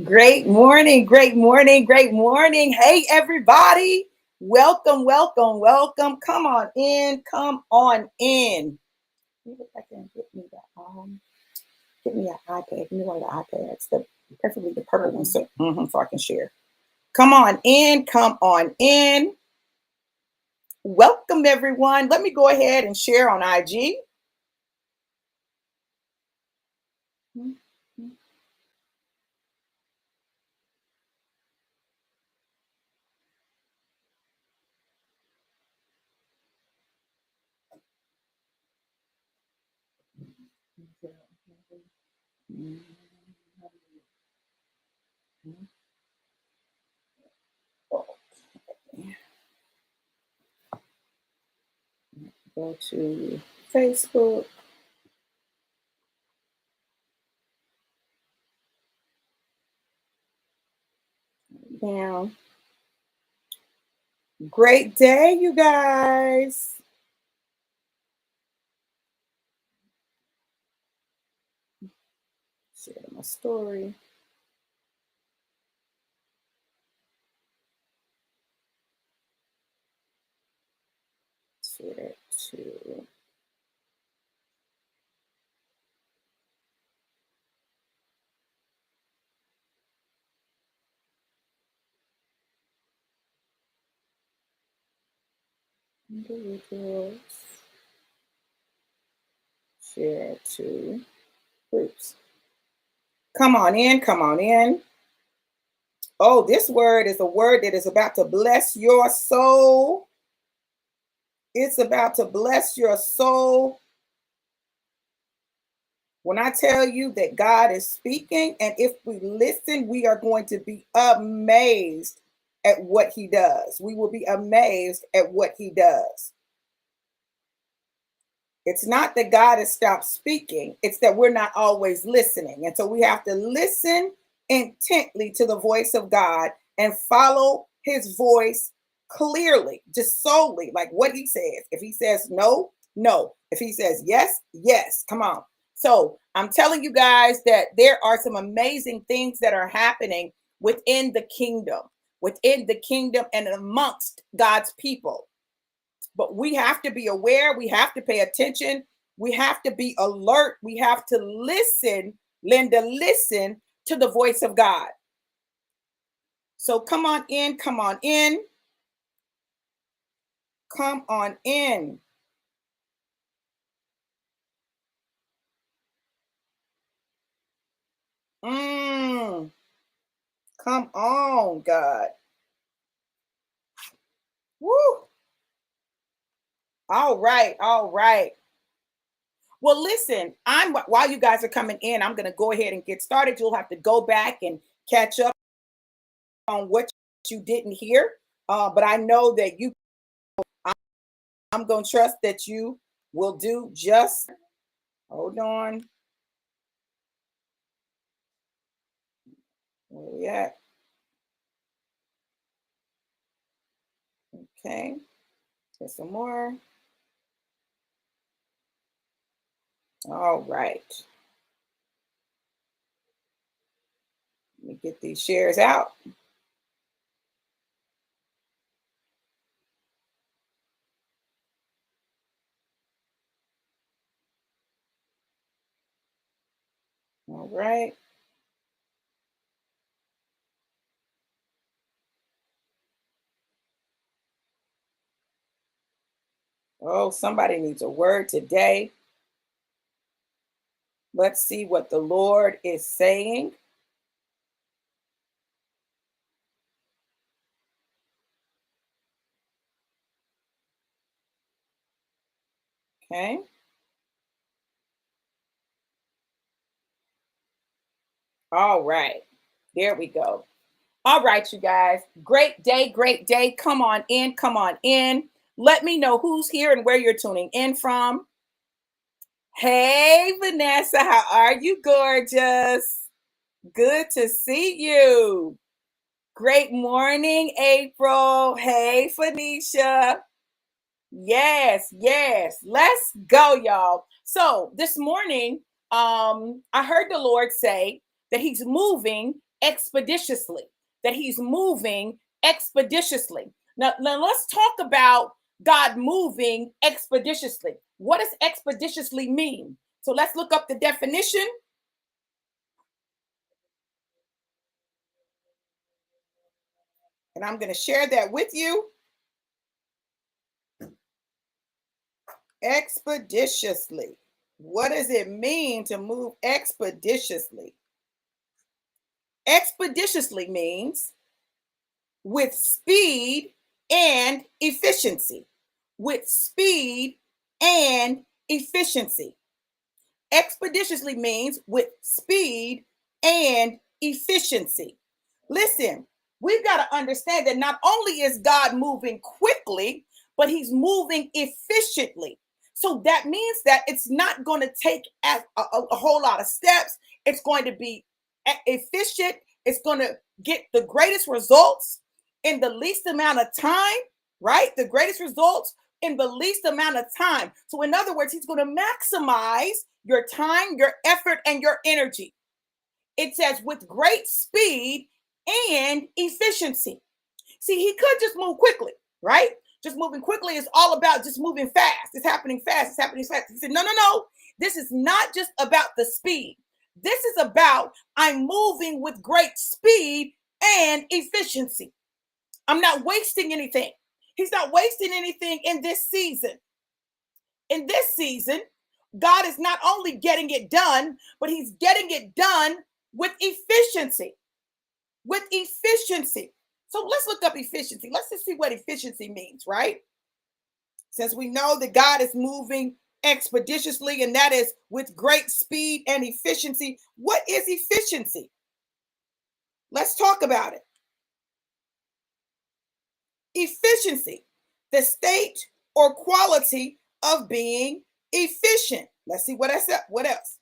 Great morning, great morning, great morning. Hey, everybody. Welcome, welcome, welcome. Come on in, come on in. See if I can get me an iPad. Give me one of the iPads, preferably the purple one, so I can share. Come on in, come on in. Welcome, everyone. Let me go ahead and share on IG. Go to Facebook. Down. Great day, you guys. Share my story. Share to individuals. Share to groups. Come on in, come on in. Oh, this word is a word that is about to bless your soul. It's about to bless your soul. When I tell you that God is speaking, and if we listen, we are going to be amazed at what he does. We will be amazed at what he does. It's not that God has stopped speaking. It's that we're not always listening. And so we have to listen intently to the voice of God and follow his voice clearly, just solely, like what he says. If he says no, no. If he says yes, yes. Come on. So I'm telling you guys that there are some amazing things that are happening within the kingdom and amongst God's people. But we have to be aware. We have to pay attention. We have to be alert. We have to listen, Linda, listen to the voice of God. So come on in, come on in. Come on in. Come on, God. Woo. All right, all right. Well, listen, while you guys are coming in, I'm going to go ahead and get started. You'll have to go back and catch up on what you didn't hear. But I know that I'm going to trust that you will do just. Hold on. Where we at? Okay. Get some more. All right. Let me get these shares out. All right. Oh, somebody needs a word today. Let's see what the Lord is saying. Okay. All right. There we go. All right, you guys. Great day, great day. Come on in, come on in. Let me know who's here and where you're tuning in from. Hey, Vanessa, how are you, gorgeous? Good to see you. Great morning, April. Hey, Phoenicia. Yes, yes. Let's go, y'all. So this morning, I heard the Lord say that he's moving expeditiously, that he's moving expeditiously. Now let's talk about God moving expeditiously. What does expeditiously mean? So let's look up the definition. And I'm going to share that with you. Expeditiously. What does it mean to move expeditiously? Expeditiously means with speed and efficiency. With speed and efficiency. Expeditiously means with speed and efficiency. Listen, we've got to understand that not only is God moving quickly, but he's moving efficiently. So that means that it's not going to take a whole lot of steps. It's going to be efficient. It's going to get the greatest results in the least amount of time, right? The greatest results in the least amount of time. So in other words, he's going to maximize your time, your effort, and your energy. It says with great speed and efficiency. See, he could just move quickly, right? Just moving quickly is all about just moving fast. It's happening fast. It's happening fast. He said, no, no, no. This is not just about the speed. This is about I'm moving with great speed and efficiency. I'm not wasting anything. He's not wasting anything in this season. In this season, God is not only getting it done, but he's getting it done with efficiency. With efficiency. So let's look up efficiency. Let's just see what efficiency means, right? Since we know that God is moving expeditiously, and that is with great speed and efficiency. What is efficiency? Let's talk about it. Efficiency, the state or quality of being efficient. Let's see what else. What else?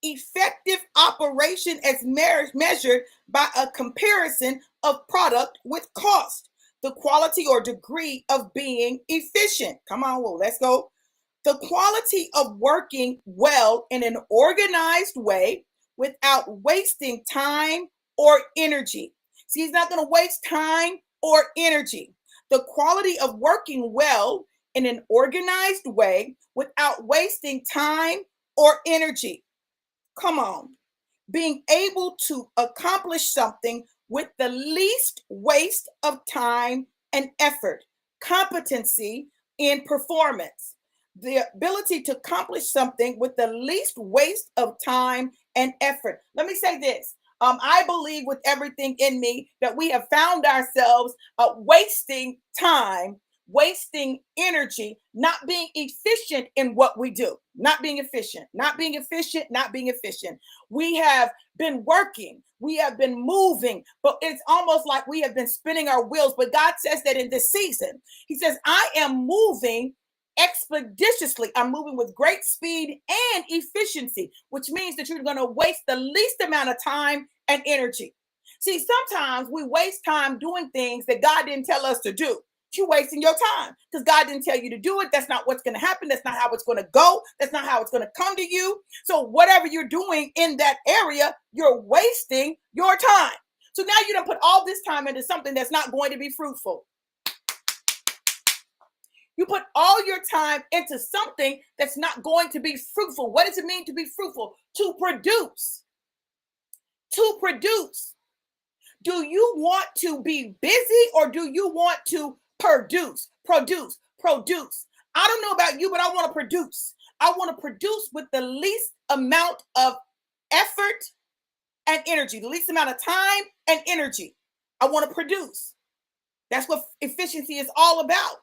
Effective operation as measured by a comparison of product with cost. The quality or degree of being efficient. Come on, whoa, let's go. The quality of working well in an organized way without wasting time or energy. See, he's not going to waste time or energy. The quality of working well in an organized way without wasting time or energy. Come on. Being able to accomplish something with the least waste of time and effort. Competency in performance. The ability to accomplish something with the least waste of time and effort. Let me say this. I believe with everything in me that we have found ourselves wasting time, wasting energy, not being efficient in what we do, not being efficient, not being efficient, not being efficient. We have been working, we have been moving, but it's almost like we have been spinning our wheels. But God says that in this season, he says, I am moving expeditiously. I'm moving with great speed and efficiency, which means that you're going to waste the least amount of time and energy. See, sometimes we waste time doing things that God didn't tell us to do. You're wasting your time because God didn't tell you to do it. That's not what's going to happen. That's not how it's going to go. That's not how it's going to come to you. So whatever you're doing in that area, you're wasting your time. So now you don't put all this time into something that's not going to be fruitful. You put all your time into something that's not going to be fruitful. What does it mean to be fruitful? To produce. To produce. Do you want to be busy or do you want to produce? Produce. Produce. I don't know about you, but I want to produce. I want to produce with the least amount of effort and energy, the least amount of time and energy. I want to produce. That's what efficiency is all about.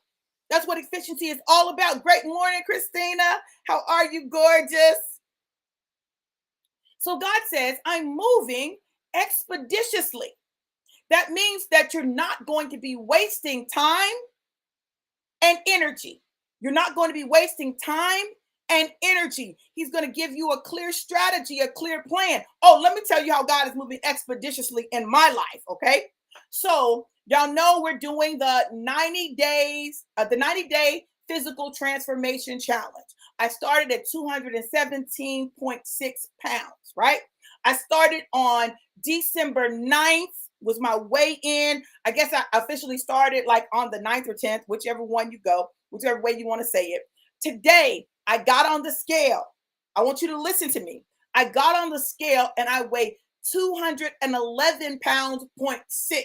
That's what efficiency is all about. Great morning, Christina. How are you, gorgeous? So God says, I'm moving expeditiously. That means that you're not going to be wasting time and energy. You're not going to be wasting time and energy. He's going to give you a clear strategy, a clear plan. Oh, let me tell you how God is moving expeditiously in my life, okay? So y'all know we're doing the 90 day physical transformation challenge. I started at 217.6 pounds, right? I started on December 9th was my weigh in. I guess I officially started like on the 9th or 10th, whichever one you go, whichever way you want to say it. Today, I got on the scale. I want you to listen to me. I got on the scale and I weighed 211 pounds, 0.6.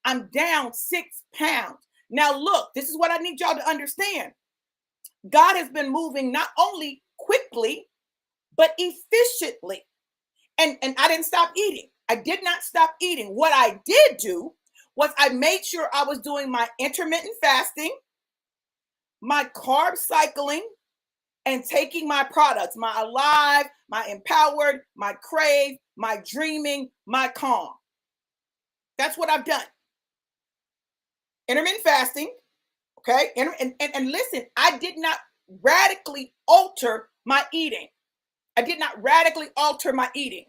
I'm down 6 pounds. Now, look, this is what I need y'all to understand. God has been moving not only quickly, but efficiently. And I didn't stop eating. I did not stop eating. What I did do was I made sure I was doing my intermittent fasting, my carb cycling, and taking my products, my Alive, my Empowered, my Crave, my Dreaming, my Calm. That's what I've done. Intermittent fasting, okay? And listen, I did not radically alter my eating. I did not radically alter my eating.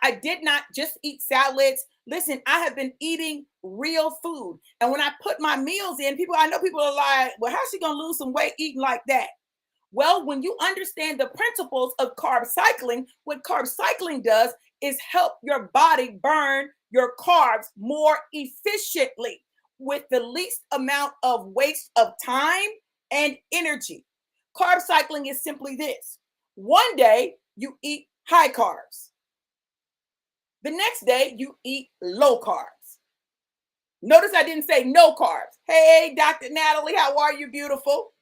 I did not just eat salads. Listen, I have been eating real food. And when I put my meals in, I know people are like, well, how's she going to lose some weight eating like that? Well, when you understand the principles of carb cycling, what carb cycling does is help your body burn your carbs more efficiently with the least amount of waste of time and energy. Carb cycling is simply this. One day you eat high carbs. The next day you eat low carbs. Notice I didn't say no carbs. Hey, Dr. Natalie, how are you, beautiful?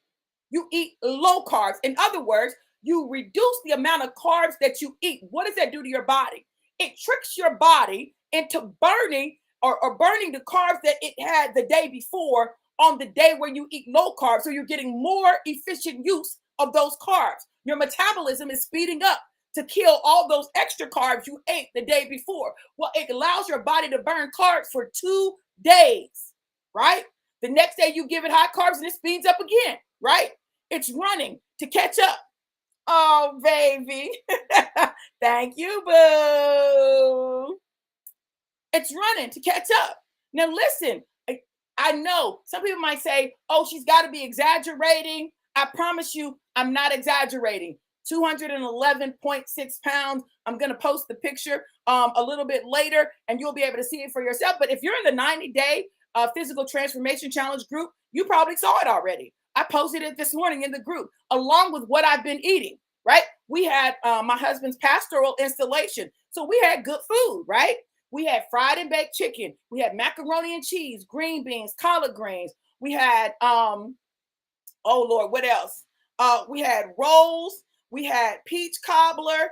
You eat low carbs. In other words, you reduce the amount of carbs that you eat. What does that do to your body? It tricks your body into burning or burning the carbs that it had the day before on the day where you eat low carbs. So you're getting more efficient use of those carbs. Your metabolism is speeding up to kill all those extra carbs you ate the day before. Well, it allows your body to burn carbs for 2 days, right? The next day you give it high carbs and it speeds up again, right? It's running to catch up. Oh, baby. Thank you, boo. It's running to catch up. Now, listen, I know some people might say, oh, she's got to be exaggerating. I promise you, I'm not exaggerating. 211.6 pounds. I'm going to post the picture a little bit later and you'll be able to see it for yourself. But if you're in the 90-day physical transformation challenge group, you probably saw it already. I posted it this morning in the group along with what I've been eating, right? We had my husband's pastoral installation. So we had good food, right? We had fried and baked chicken. We had macaroni and cheese, green beans, collard greens. We had, oh Lord, what else? We had rolls. We had peach cobbler.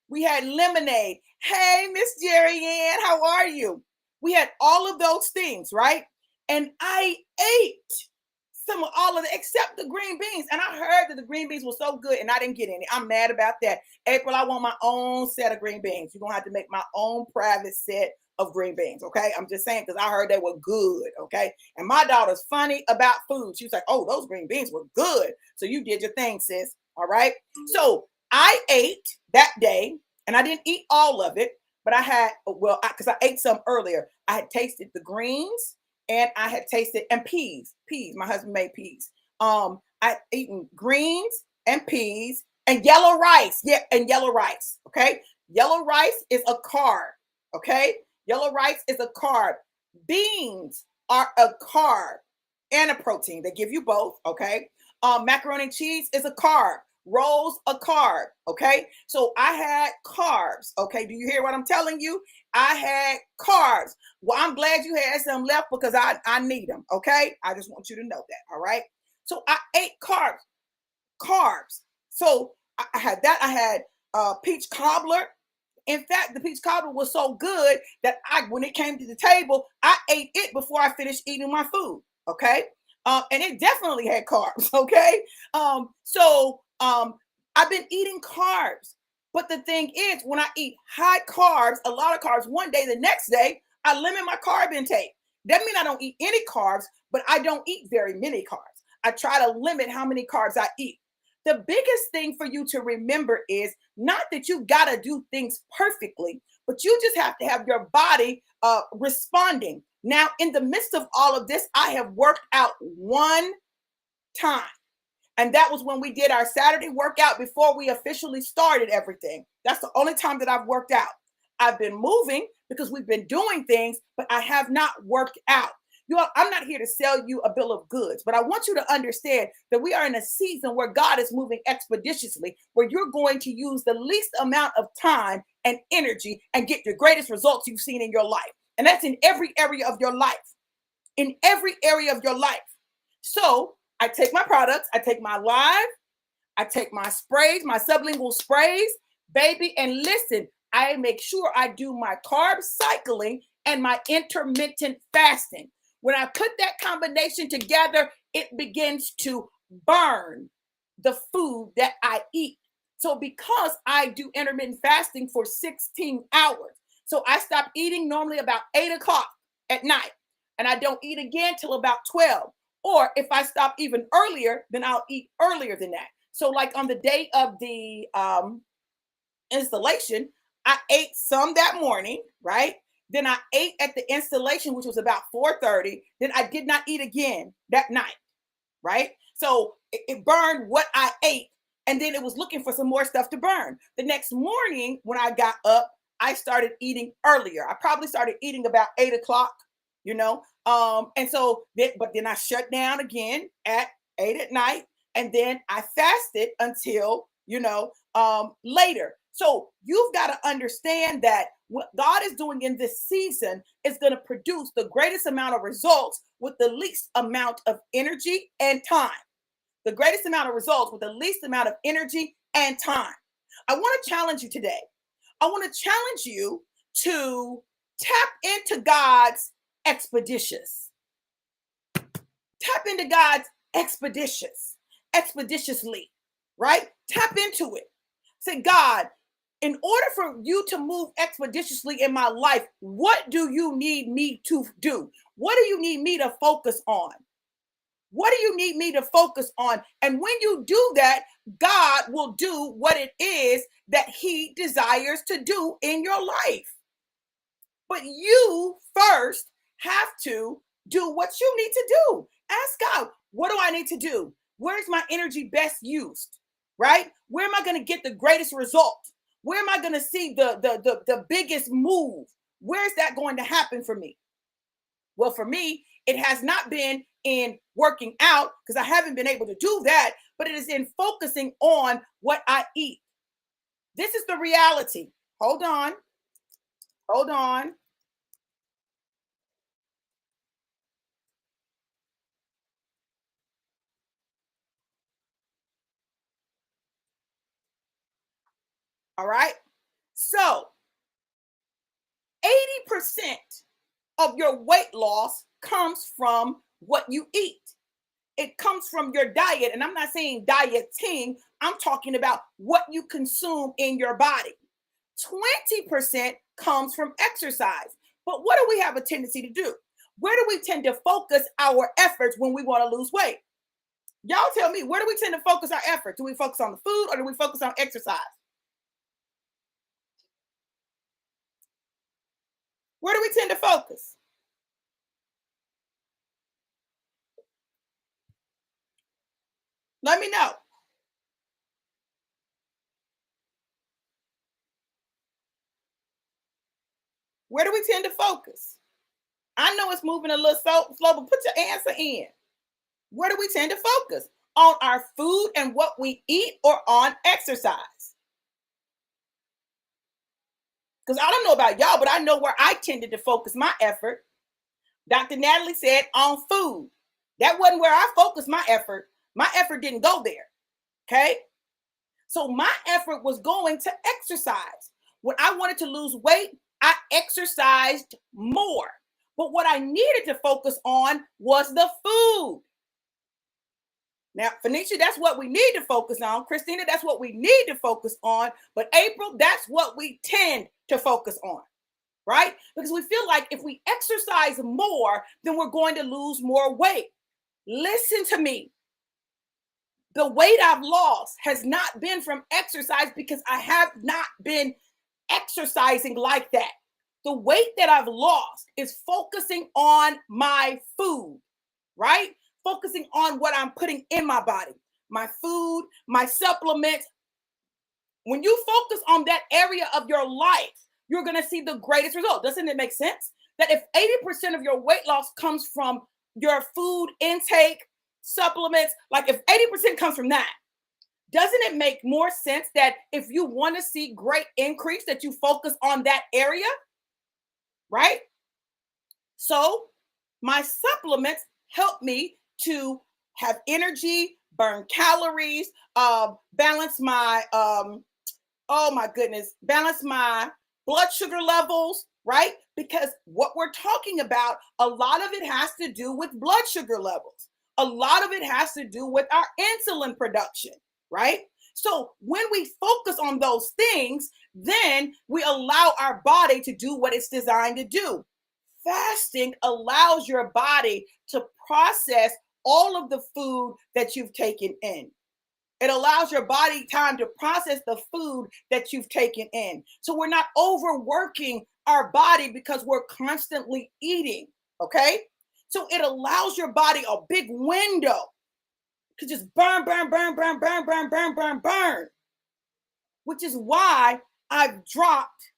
We had lemonade. Hey, Miss Jerry Ann, how are you? We had all of those things, right? And I ate some of all of it except the green beans. And I heard that the green beans were so good and I didn't get any. I'm mad about that. April, I want my own set of green beans. You're going to have to make my own private set of green beans, okay? I'm just saying because I heard they were good, okay? And my daughter's funny about food. She was like, oh, those green beans were good. So you did your thing, sis, all right? So I ate that day and I didn't eat all of it, but I had, well, because I ate some earlier. I had tasted the greens and I had tasted, and peas, my husband made peas. I eaten greens and peas and yellow rice. Yeah, and yellow rice, okay? Yellow rice is a carb, okay? Yellow rice is a carb. Beans are a carb and a protein. They give you both, okay? Macaroni and cheese is a carb. Rolls a carb, okay? So I had carbs, okay? Do you hear what I'm telling you? I had carbs. Well, I'm glad you had some left because I need them, okay? I just want you to know that, all right? So I ate carbs. So I had that. I had peach cobbler. In fact, the peach cobbler was so good that when it came to the table, I ate it before I finished eating my food, okay? And it definitely had carbs, okay? I've been eating carbs. But the thing is, when I eat high carbs, a lot of carbs one day, the next day, I limit my carb intake. Doesn't mean I don't eat any carbs, but I don't eat very many carbs. I try to limit how many carbs I eat. The biggest thing for you to remember is not that you got to do things perfectly, but you just have to have your body responding. Now, in the midst of all of this, I have worked out one time. And that was when we did our Saturday workout before we officially started everything. That's the only time that I've worked out. I've been moving because we've been doing things, but I have not worked out. You all, I'm not here to sell you a bill of goods, but I want you to understand that we are in a season where God is moving expeditiously, where you're going to use the least amount of time and energy and get the greatest results you've seen in your life. And that's in every area of your life. In every area of your life. So I take my products, I take my live, I take my sprays, my sublingual sprays, baby, and listen, I make sure I do my carb cycling and my intermittent fasting. When I put that combination together, it begins to burn the food that I eat. So because I do intermittent fasting for 16 hours, so I stop eating normally about 8 o'clock at night, and I don't eat again till about 12. Or if I stop even earlier, then I'll eat earlier than that. So like on the day of the installation, I ate some that morning, right? Then I ate at the installation, which was about 4:30. Then I did not eat again that night, right? So it burned what I ate, and then it was looking for some more stuff to burn. The next morning, when I got up, I started eating earlier. I probably started eating about 8 o'clock, you know. And so, but then I shut down again at 8 at night, and then I fasted until, later. So you've got to understand that what God is doing in this season is going to produce the greatest amount of results with the least amount of energy and time. The greatest amount of results with the least amount of energy and time. I want to challenge you today. I want to challenge you to tap into God's expeditious. Tap into God's expeditiously, right? Tap into it. Say, God, in order for you to move expeditiously in my life, what do you need me to do? What do you need me to focus on? What do you need me to focus on? And when you do that, God will do what it is that he desires to do in your life. But you first have to do what you need to do. Ask God, what do I need to do? Where's my energy best used? Right? Where am I going to get the greatest result? Where am I going to see the biggest move? Where's that going to happen for me? Well, for me, it has not been in working out because I haven't been able to do that, but it is in focusing on what I eat. This is the reality. Hold on. Hold on. All right. So 80% of your weight loss comes from what you eat. It comes from your diet. And I'm not saying dieting, I'm talking about what you consume in your body. 20% comes from exercise. But what do we have a tendency to do? Where do we tend to focus our efforts when we want to lose weight? Y'all tell me, where do we tend to focus our efforts? Do we focus on the food or do we focus on exercise? Where do we tend to focus? Let me know. Where do we tend to focus? I know it's moving a little slow, but put your answer in. Where do we tend to focus? On our food and what we eat or on exercise? Because I don't know about y'all, but I know where I tended to focus my effort. Dr. Natalie said on food. That wasn't where I focused my effort. My effort didn't go there. Okay. So my effort was going to exercise. When I wanted to lose weight, I exercised more. But what I needed to focus on was the food. Now, Phoenicia, that's what we need to focus on. Christina, that's what we need to focus on. But April, that's what we tend to focus on, right? Because we feel like if we exercise more, then we're going to lose more weight. Listen to me. The weight I've lost has not been from exercise because I have not been exercising like that. The weight that I've lost is focusing on my food, right? Focusing on what I'm putting in my body, my food, my supplements. When you focus on that area of your life, you're going to see the greatest result. Doesn't it make sense? That if 80% of your weight loss comes from your food intake, supplements, like if 80% comes from that, doesn't it make more sense that if you want to see great increase, that you focus on that area, right? So my supplements help me to have energy, burn calories, balance my oh my goodness, balance my blood sugar levels, right? Because what we're talking about, a lot of it has to do with blood sugar levels. A lot of it has to do with our insulin production, right? So when we focus on those things, then we allow our body to do what it's designed to do. Fasting allows your body to process all of the food that you've taken in. It allows your body time to process the food that you've taken in. So we're not overworking our body because we're constantly eating, okay? So it allows your body a big window to just burn, burn, burn, burn, burn, burn, burn, burn, burn, which is why I've dropped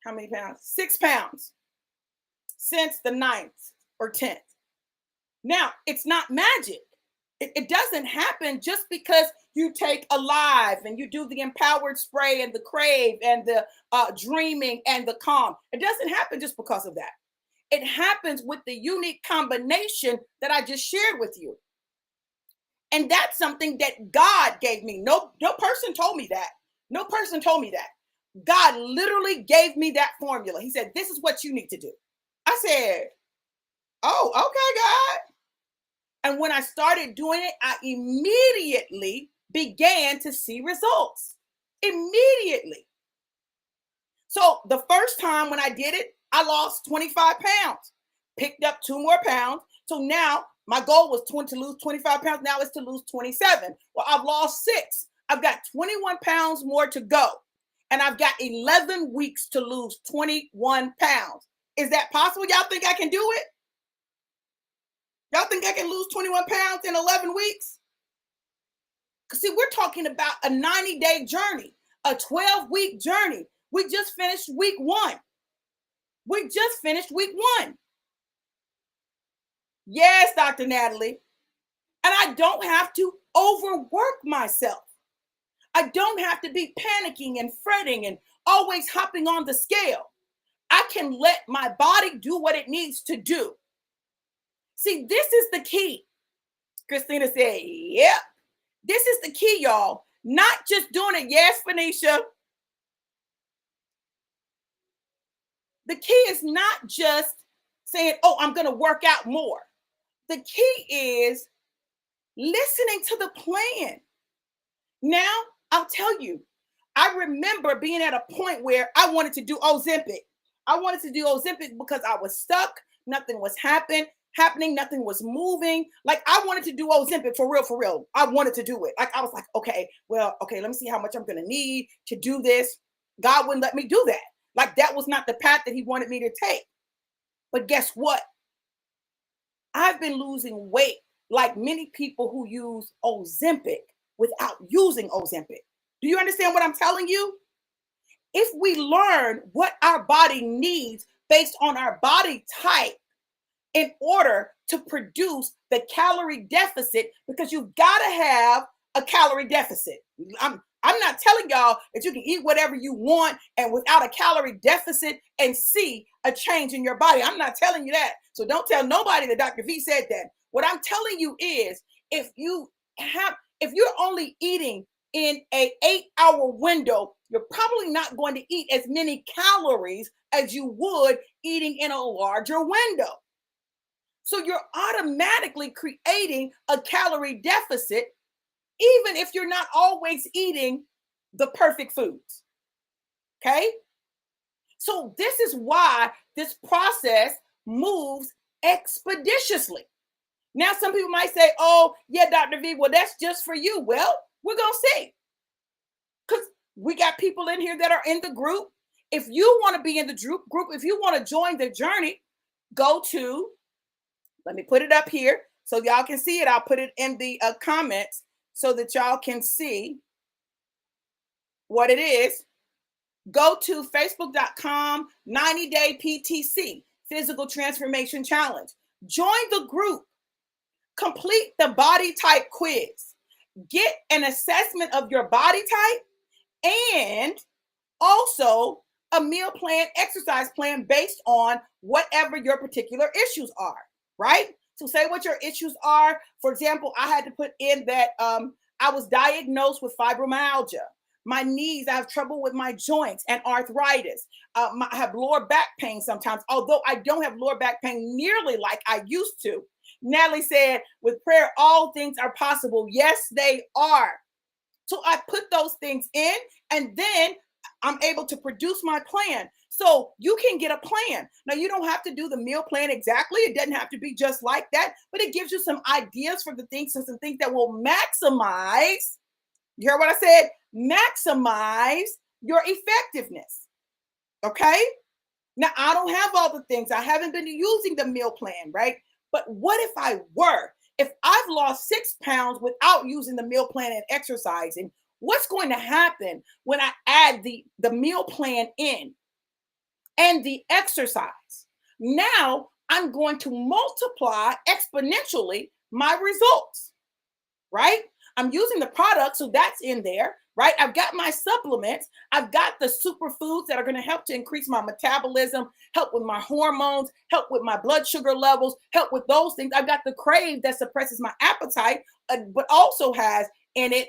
how many pounds? 6 pounds since the 9th or 10th. Now, it's not magic. It doesn't happen just because you take Alive and you do the empowered spray and the crave and the dreaming and the calm. It doesn't happen just because of that. It happens with the unique combination that I just shared with you. And that's something that God gave me. No person told me that. No person told me that. God literally gave me that formula. He said, this is what you need to do. I said, oh, okay, God. And when I started doing it, I immediately began to see results. Immediately. So the first time when I did it, I lost 25 pounds, picked up 2 more pounds. So now my goal was to lose 25 pounds. Now it's to lose 27. Well, I've lost 6. I've got 21 pounds more to go. And I've got 11 weeks to lose 21 pounds. Is that possible? Y'all think I can do it? Y'all think I can lose 21 pounds in 11 weeks? Because see, we're talking about a 90-day journey, a 12-week journey. We just finished week 1. We just finished week 1. Yes, Dr. Natalie. And I don't have to overwork myself. I don't have to be panicking and fretting and always hopping on the scale. I can let my body do what it needs to do. See, this is the key. Christina said, yep. This is the key, y'all. Not just doing it. Yes, Phoenicia. The key is not just saying, oh, I'm going to work out more. The key is listening to the plan. Now, I'll tell you, I remember being at a point where I wanted to do Ozempic. I wanted to do Ozempic because I was stuck. Nothing was happening. Nothing was moving. Like I wanted to do Ozempic for real. I wanted to do it. Like I was like, okay, let me see how much I'm going to need to do this. God wouldn't let me do that. Like that was not the path that he wanted me to take. But guess what? I've been losing weight like many people who use Ozempic without using Ozempic. Do you understand what I'm telling you? If we learn what our body needs based on our body type in order to produce the calorie deficit, because you've got to have a calorie deficit. I'm not telling y'all that you can eat whatever you want and without a calorie deficit and see a change in your body. I'm not telling you that. So don't tell nobody that Dr. V said that. What I'm telling you is if you're only eating in an 8-hour window, you're probably not going to eat as many calories as you would eating in a larger window. So you're automatically creating a calorie deficit, even if you're not always eating the perfect foods. Okay? So this is why this process moves expeditiously. Now, some people might say, oh, yeah, Dr. V, well, that's just for you. Well, we're going to see. Because we got people in here that are in the group. If you want to be in the group, if you want to join the journey, go to, let me put it up here so y'all can see it. I'll put it in the comments so that y'all can see what it is. Go to facebook.com 90-day PTC, Physical Transformation Challenge. Join the group. Complete the body type quiz. Get an assessment of your body type and also a meal plan, exercise plan based on whatever your particular issues are, right? So say what your issues are. For example, I had to put in that I was diagnosed with fibromyalgia. My knees, I have trouble with my joints and arthritis. I have lower back pain sometimes, although I don't have lower back pain nearly like I used to. Natalie said, with prayer, all things are possible. Yes, they are. So I put those things in, and then I'm able to produce my plan. So you can get a plan. Now, you don't have to do the meal plan exactly. It doesn't have to be just like that, but it gives you some ideas for the things and some things that will maximize. You hear what I said? Maximize your effectiveness. Okay? Now, I don't have all the things. I haven't been using the meal plan, right? But what if I were? If I've lost 6 pounds without using the meal plan and exercising, what's going to happen when I add the meal plan in and the exercise? Now I'm going to multiply exponentially my results, right? I'm using the product, so that's in there, right? I've got my supplements. I've got the superfoods that are going to help to increase my metabolism, help with my hormones, help with my blood sugar levels, help with those things. I've got the crave that suppresses my appetite, but also has in it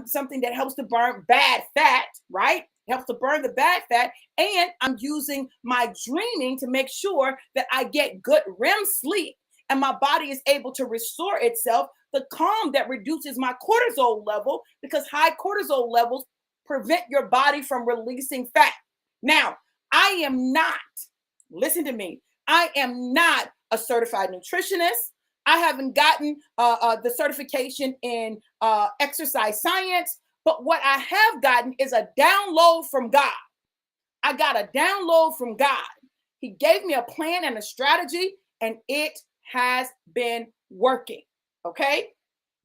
something that helps to burn bad fat, right? Helps to burn the bad fat. And I'm using my dreaming to make sure that I get good REM sleep and my body is able to restore itself. The calm that reduces my cortisol level, because high cortisol levels prevent your body from releasing fat. Now, I am not, listen to me, I am not a certified nutritionist. I haven't gotten the certification in exercise science, but what I have gotten is a download from God. I got a download from God. He gave me a plan and a strategy, and it has been working. Okay.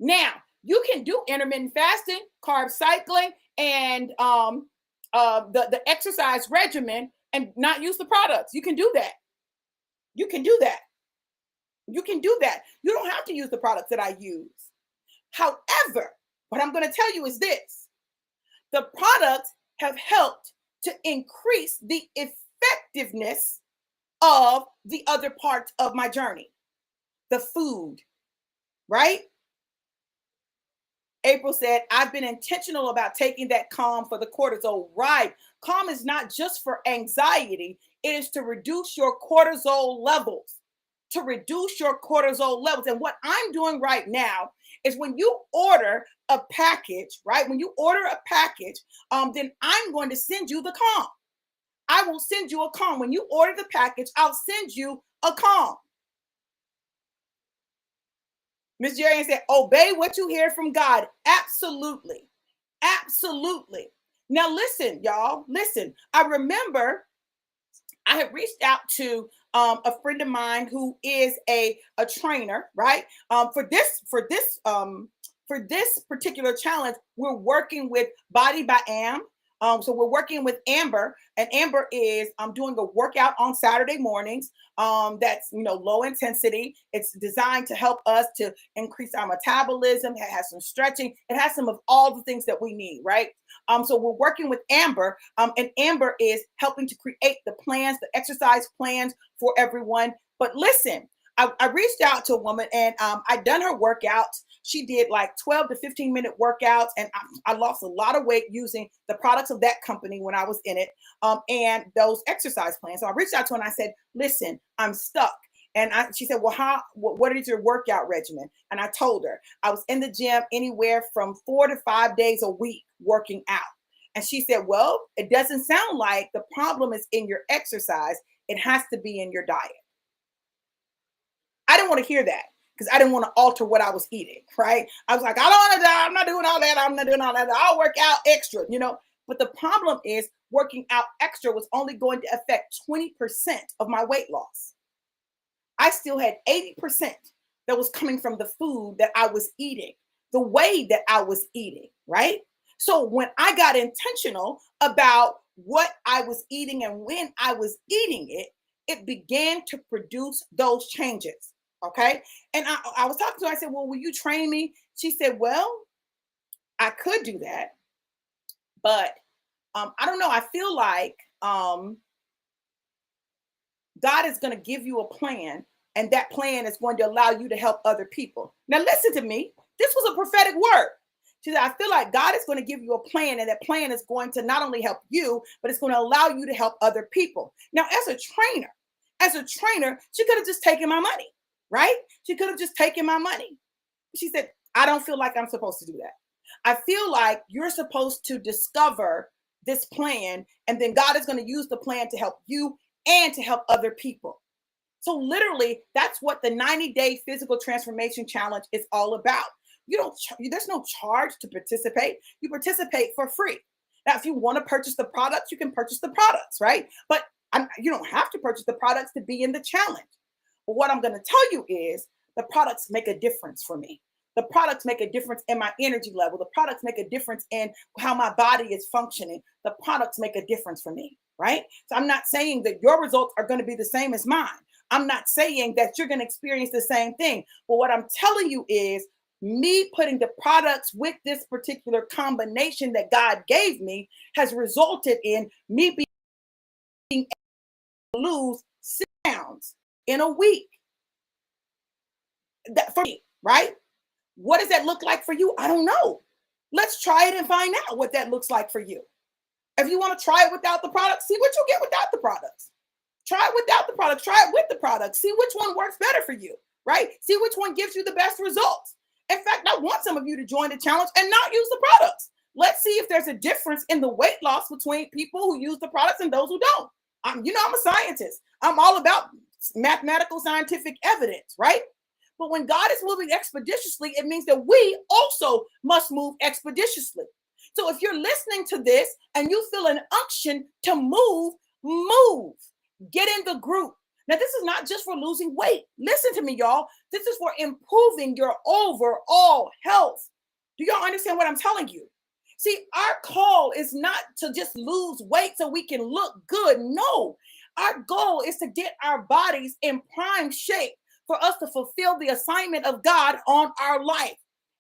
Now you can do intermittent fasting, carb cycling, and the exercise regimen and not use the products. You can do that. You can do that. You can do that. You don't have to use the products that I use. However, what I'm going to tell you is this: the products have helped to increase the effectiveness of the other parts of my journey. The food, right? April said, I've been intentional about taking that calm for the cortisol. Right. Calm is not just for anxiety. It is to reduce your cortisol levels, to reduce your cortisol levels. And what I'm doing right now is when you order a package, right? When you order a package, then I'm going to send you the calm. I will send you a calm. When you order the package, I'll send you a calm. Miss Jerry said, obey what you hear from God. Absolutely. Absolutely. Now, listen, y'all, listen. I remember I had reached out to a friend of mine who is a trainer, right? For this particular challenge, we're working with Body by Am. So we're working with Amber, and Amber is doing a workout on Saturday mornings. That's low intensity. It's designed to help us to increase our metabolism. It has some stretching. It has some of all the things that we need, right? So we're working with Amber, and Amber is helping to create the plans, the exercise plans for everyone. But listen, I reached out to a woman, and I done her workouts. She did like 12 to 15 minute workouts, and I lost a lot of weight using the products of that company when I was in it, and those exercise plans. So I reached out to her and I said, listen, I'm stuck. And she said, well, what is your workout regimen? And I told her I was in the gym anywhere from 4 to 5 days a week working out. And she said, well, it doesn't sound like the problem is in your exercise. It has to be in your diet. I didn't want to hear that, because I didn't want to alter what I was eating, right? I was like, I don't want to die. I'm not doing all that. I'm not doing all that. I'll work out extra, But the problem is working out extra was only going to affect 20% of my weight loss. I still had 80% that was coming from the food that I was eating, the way that I was eating, right? So when I got intentional about what I was eating and when I was eating it, it began to produce those changes. Okay. And I was talking to her, I said, well, will you train me? She said, well, I could do that, but I don't know. I feel like God is going to give you a plan, and that plan is going to allow you to help other people. Now, listen to me. This was a prophetic word. She said, I feel like God is going to give you a plan, and that plan is going to not only help you, but it's going to allow you to help other people. Now, as a trainer, she could have just taken my money, right? She could have just taken my money. She said, I don't feel like I'm supposed to do that. I feel like you're supposed to discover this plan, and then God is going to use the plan to help you and to help other people. So literally, that's what the 90-day physical transformation challenge is all about. There's no charge to participate. You participate for free. Now, if you want to purchase the products, you can purchase the products, right? But you don't have to purchase the products to be in the challenge. But what I'm going to tell you is the products make a difference for me. The products make a difference in my energy level. The products make a difference in how my body is functioning. The products make a difference for me, right? So I'm not saying that your results are going to be the same as mine. I'm not saying that you're going to experience the same thing. But what I'm telling you is me putting the products with this particular combination that God gave me has resulted in me being able to lose 6 pounds in a week. That for me, right? What does that look like for you? I don't know. Let's try it and find out what that looks like for you. If you want to try it without the products, see what you get without the products. Try it without the products. Try it with the products. See which one works better for you, right? See which one gives you the best results. In fact, I want some of you to join the challenge and not use the products. Let's see if there's a difference in the weight loss between people who use the products and those who don't. I'm a scientist. I'm all about mathematical scientific evidence, right? But when God is moving expeditiously, it means that we also must move expeditiously. So if you're listening to this and you feel an unction to move, move. Get in the group. Now, this is not just for losing weight. Listen to me, y'all. This is for improving your overall health. Do y'all understand what I'm telling you? See, our call is not to just lose weight so we can look good. No, our goal is to get our bodies in prime shape for us to fulfill the assignment of God on our life.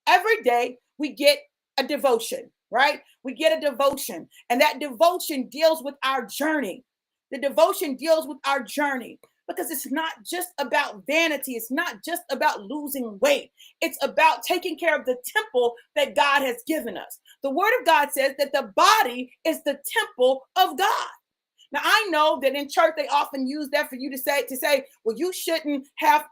Every day we get a devotion, right? We get a devotion, and that devotion deals with our journey. The devotion deals with our journey because it's not just about vanity. It's not just about losing weight. It's about taking care of the temple that God has given us. The word of God says that the body is the temple of God. Now, I know that in church, they often use that for you to say, well, you shouldn't have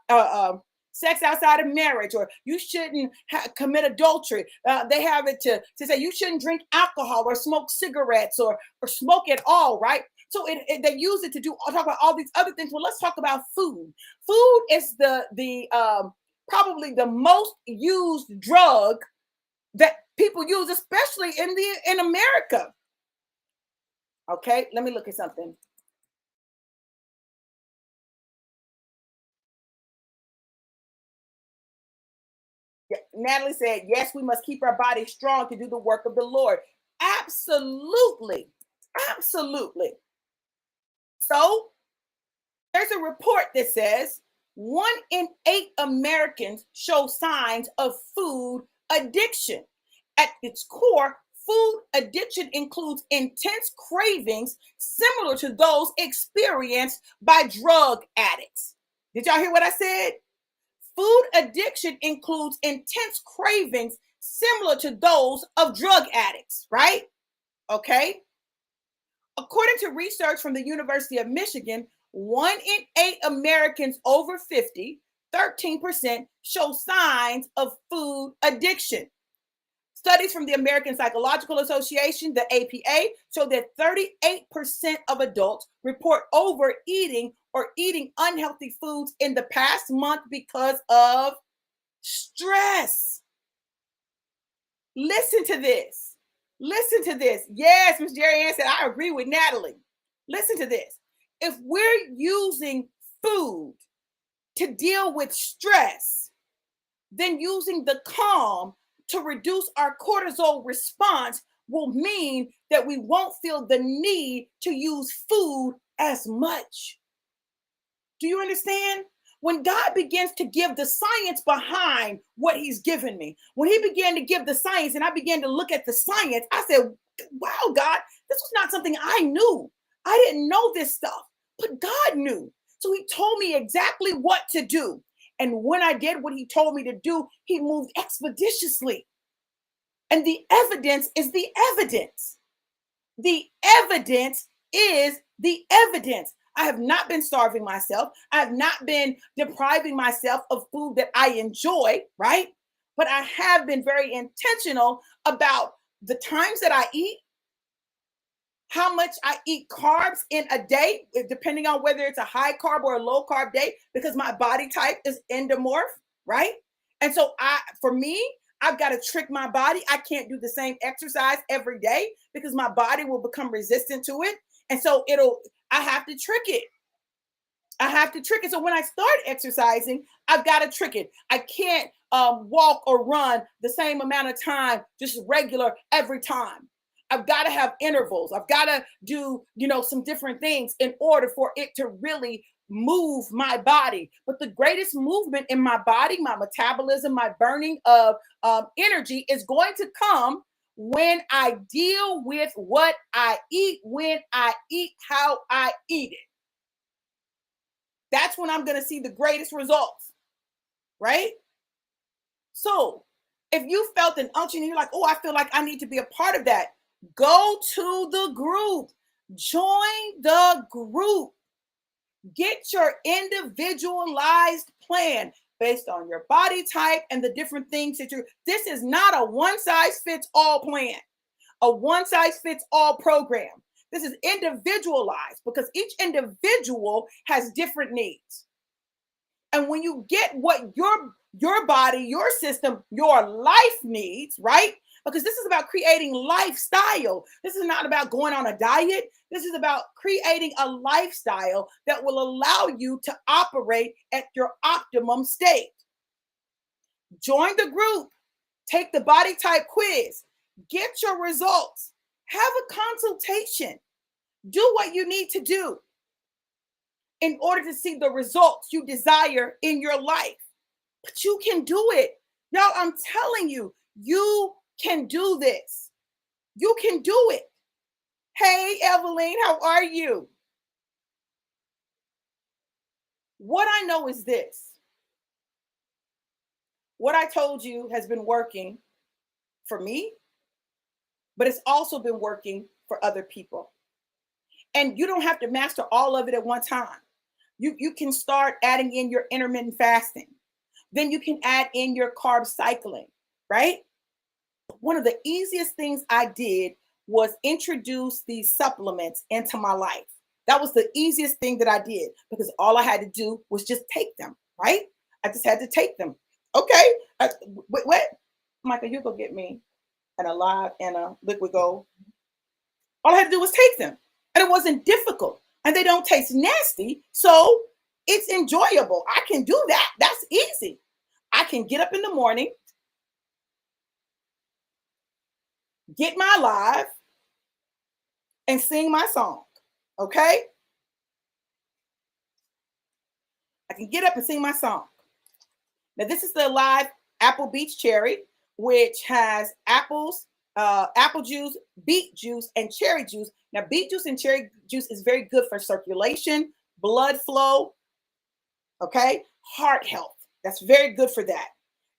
sex outside of marriage, or you shouldn't commit adultery. They have it to say you shouldn't drink alcohol or smoke cigarettes or smoke at all, right? So they use it to talk about all these other things. Well, let's talk about food. Food is the probably the most used drug that people use, especially in America. Okay, let me look at something. Yeah, Natalie said, yes, we must keep our bodies strong to do the work of the Lord. Absolutely. Absolutely. So there's a report that says 1 in 8 Americans show signs of food addiction. At its core, food addiction includes intense cravings similar to those experienced by drug addicts. Did y'all hear what I said? Food addiction includes intense cravings similar to those of drug addicts, right? Okay. According to research from the University of Michigan, 1 in 8 Americans over 50, 13%, show signs of food addiction. Studies from the American Psychological Association, the APA, show that 38% of adults report overeating or eating unhealthy foods in the past month because of stress. Listen to this. Listen to this. Yes, Ms. Jerry Ann said, I agree with Natalie. Listen to this. If we're using food to deal with stress, then using the calm to reduce our cortisol response will mean that we won't feel the need to use food as much. Do you understand? When God begins to give the science behind what he's given me, when he began to give the science and I began to look at the science, I said, wow, God, this was not something I knew. I didn't know this stuff, but God knew. So he told me exactly what to do. And when I did what he told me to do, he moved expeditiously. And the evidence is the evidence. The evidence is the evidence. I have not been starving myself. I have not been depriving myself of food that I enjoy, right? But I have been very intentional about the times that I eat, how much I eat carbs in a day, depending on whether it's a high carb or a low carb day, because my body type is endomorph, right? And so for me, I've got to trick my body. I can't do the same exercise every day because my body will become resistant to it. And so I have to trick it. I have to trick it. So when I start exercising, I've got to trick it. I can't walk or run the same amount of time, just regular every time. I've got to have intervals. I've got to do, some different things in order for it to really move my body. But the greatest movement in my body, my metabolism, my burning of energy is going to come when I deal with what I eat, when I eat, how I eat it. That's when I'm going to see the greatest results, right? So if you felt an unction and you're like, oh, I feel like I need to be a part of that, go to the group. Join the group. Get your individualized plan based on your body type and the different things that this is not a one size fits all plan, a one size fits all program. This is individualized because each individual has different needs. And when you get what your body, your system, your life needs, right? Because this is about creating lifestyle. This is not about going on a diet. This is about creating a lifestyle that will allow you to operate at your optimum state. Join the group. Take the body type quiz. Get your results. Have a consultation. Do what you need to do in order to see the results you desire in your life. But you can do it. Y'all, I'm telling you, you can do this. You can do it. Hey, Evelyn, how are you? What I know is this. What I told you has been working for me, but it's also been working for other people. And you don't have to master all of it at one time. You can start adding in your intermittent fasting. Then you can add in your carb cycling, right? One of the easiest things I did was introduce these supplements into my life. That was the easiest thing that I did because all I had to do was just take them, right? I just had to take them. Okay. What? Michael, you go get me an Alive and a Liquid Gold. All I had to do was take them. And it wasn't difficult. And they don't taste nasty. So it's enjoyable. I can do that. That's easy. I can get up in the morning, get my Alive, and sing my song. Okay? I can get up and sing my song. Now, this is the Alive Apple Beach Cherry, which has apples, apple juice, beet juice, and cherry juice. Now, beet juice and cherry juice is very good for circulation, blood flow, okay? Heart health. That's very good for that.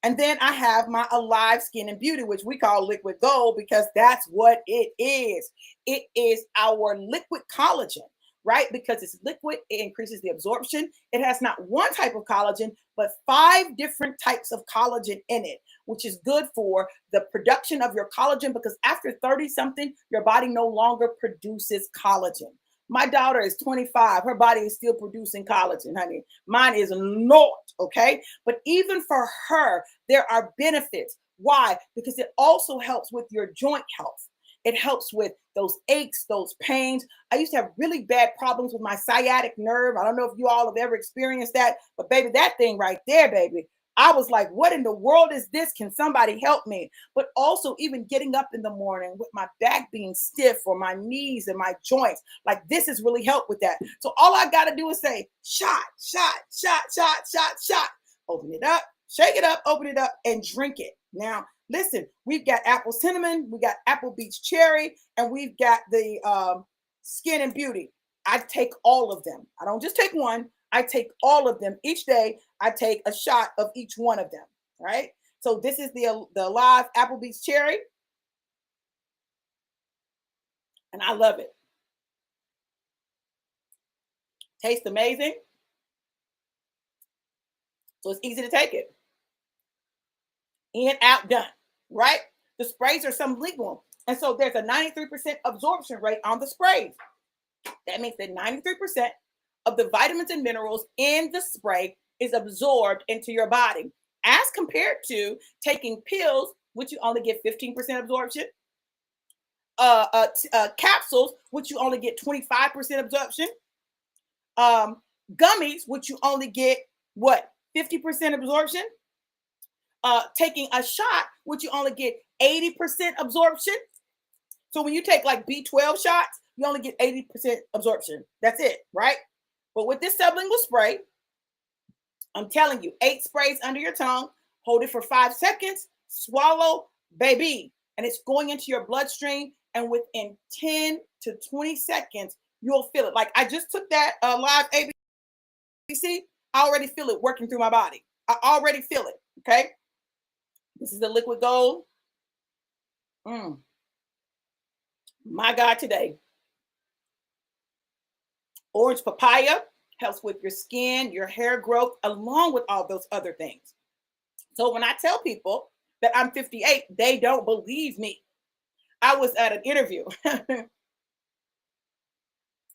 And then I have my Alive Skin and Beauty, which we call Liquid Gold because that's what it is. It is our liquid collagen, right? Because it's liquid, it increases the absorption. It has not one type of collagen, but 5 different types of collagen in it, which is good for the production of your collagen because after 30 something, your body no longer produces collagen. My daughter is 25. Her body is still producing collagen, honey. Mine is not, okay? But even for her, there are benefits. Why? Because it also helps with your joint health. It helps with those aches, those pains. I used to have really bad problems with my sciatic nerve. I don't know if you all have ever experienced that, but baby, that thing right there, baby, I was like, what in the world is this? Can somebody help me? But also, even getting up in the morning with my back being stiff or my knees and my joints, like this has really helped with that. So all I got to do is say, shot, shot, shot, shot, shot, shot. Open it up, shake it up, open it up, and drink it. Now, listen, we've got apple cinnamon, we got apple beach cherry, and we've got the skin and beauty. I take all of them. I don't just take one. I take all of them each day. I take a shot of each one of them. Right. So this is the live Applebee's cherry, and I love it. Tastes amazing. So it's easy to take it. In, out, done. Right. The sprays are sublingual, and so there's a 93% absorption rate on the sprays. That means that 93% of the vitamins and minerals in the spray is absorbed into your body, as compared to taking pills, which you only get 15% absorption, capsules, which you only get 25% absorption, gummies, which you only get what, 50% absorption, taking a shot, which you only get 80% absorption. So when you take like B12 shots, you only get 80% absorption. That's it, right? But with this sublingual spray, I'm telling you, 8 sprays under your tongue, hold it for 5 seconds, swallow, baby. And it's going into your bloodstream. And within 10 to 20 seconds, you'll feel it. Like I just took that live ABC. I already feel it working through my body. I already feel it. Okay. This is the liquid gold. My God, today. Orange papaya helps with your skin, your hair growth, along with all those other things. So when I tell people that I'm 58, they don't believe me. I was at an interview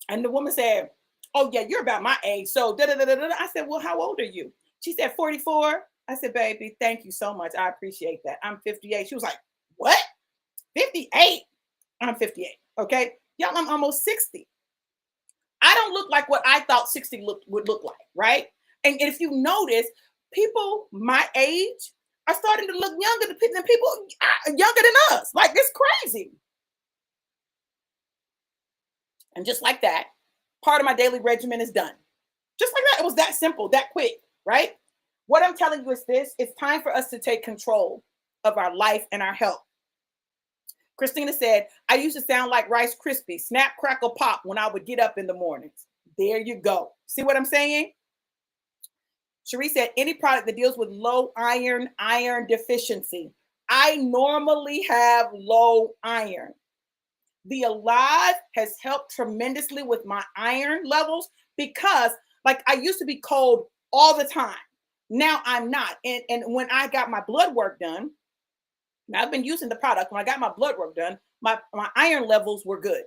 and the woman said, oh yeah, you're about my age. So da, da, da, da, da. I said, well, how old are you? She said 44. I said, baby, thank you so much. I appreciate that. I'm 58. She was like, what? 58? I'm 58. Okay. Y'all, I'm almost 60. I don't look like what I thought 60 would look like, right? And if you notice, people my age are starting to look younger than people younger than us. Like, it's crazy. And just like that, part of my daily regimen is done. Just like that. It was that simple, that quick, right? What I'm telling you is this: it's time for us to take control of our life and our health. Christina said, I used to sound like Rice Krispies, snap, crackle, pop when I would get up in the mornings. There you go. See what I'm saying? Cherie said, any product that deals with low iron deficiency. I normally have low iron. The Alive has helped tremendously with my iron levels because, like, I used to be cold all the time. Now I'm not. And when I got my blood work done, now, I've been using the product. When I got my blood work done, my iron levels were good.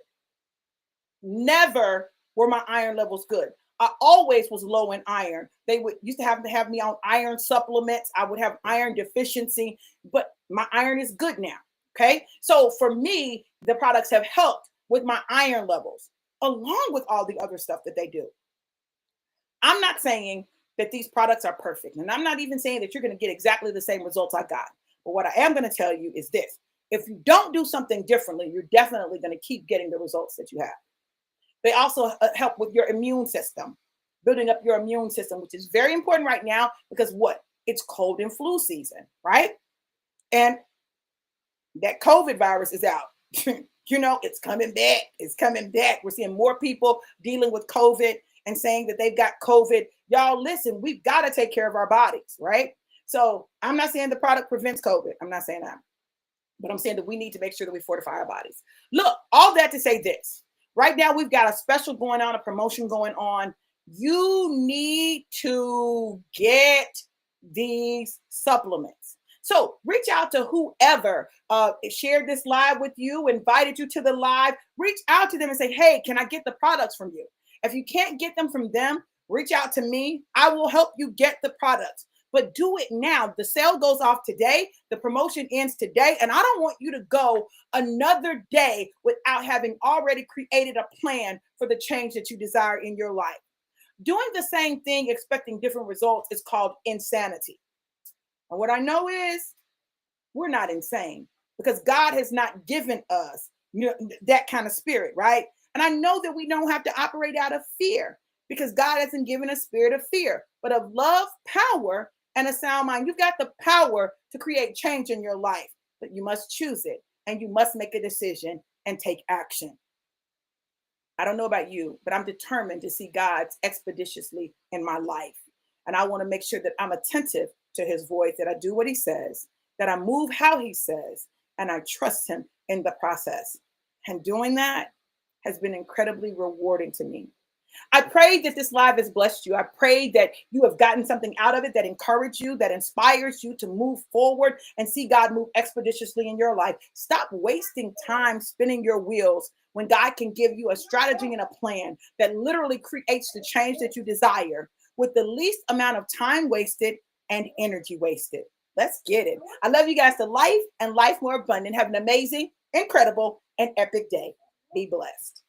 Never were my iron levels good. I always was low in iron. They used to have me on iron supplements. I would have iron deficiency, but my iron is good now. Okay. So for me, the products have helped with my iron levels, along with all the other stuff that they do. I'm not saying that these products are perfect. And I'm not even saying that you're going to get exactly the same results I got. But what I am going to tell you is this: if you don't do something differently, you're definitely going to keep getting the results that you have. They also help with your immune system, building up your immune system, which is very important right now because what? It's cold and flu season, right? And that COVID virus is out. You know, it's coming back. It's coming back. We're seeing more people dealing with COVID and saying that they've got COVID. Y'all, listen, we've got to take care of our bodies, right? So I'm not saying the product prevents COVID. I'm not saying that. But I'm saying that we need to make sure that we fortify our bodies. Look, all that to say this. Right now, we've got a special going on, a promotion going on. You need to get these supplements. So reach out to whoever shared this live with you, invited you to the live. Reach out to them and say, hey, can I get the products from you? If you can't get them from them, reach out to me. I will help you get the products. But do it now. The sale goes off today. The promotion ends today. And I don't want you to go another day without having already created a plan for the change that you desire in your life. Doing the same thing, expecting different results, is called insanity. And what I know is we're not insane because God has not given us that kind of spirit, right? And I know that we don't have to operate out of fear because God hasn't given a spirit of fear, but of love, power, and a sound mind. You've got the power to create change in your life, but you must choose it and you must make a decision and take action. I don't know about you, but I'm determined to see God's expeditiously in my life. And I want to make sure that I'm attentive to his voice, that I do what he says, that I move how he says, and I trust him in the process. And doing that has been incredibly rewarding to me. I pray that this live has blessed you. I pray that you have gotten something out of it that encourages you, that inspires you to move forward and see God move expeditiously in your life. Stop wasting time spinning your wheels when God can give you a strategy and a plan that literally creates the change that you desire with the least amount of time wasted and energy wasted. Let's get it. I love you guys to life and life more abundant. Have an amazing, incredible, and epic day. Be blessed.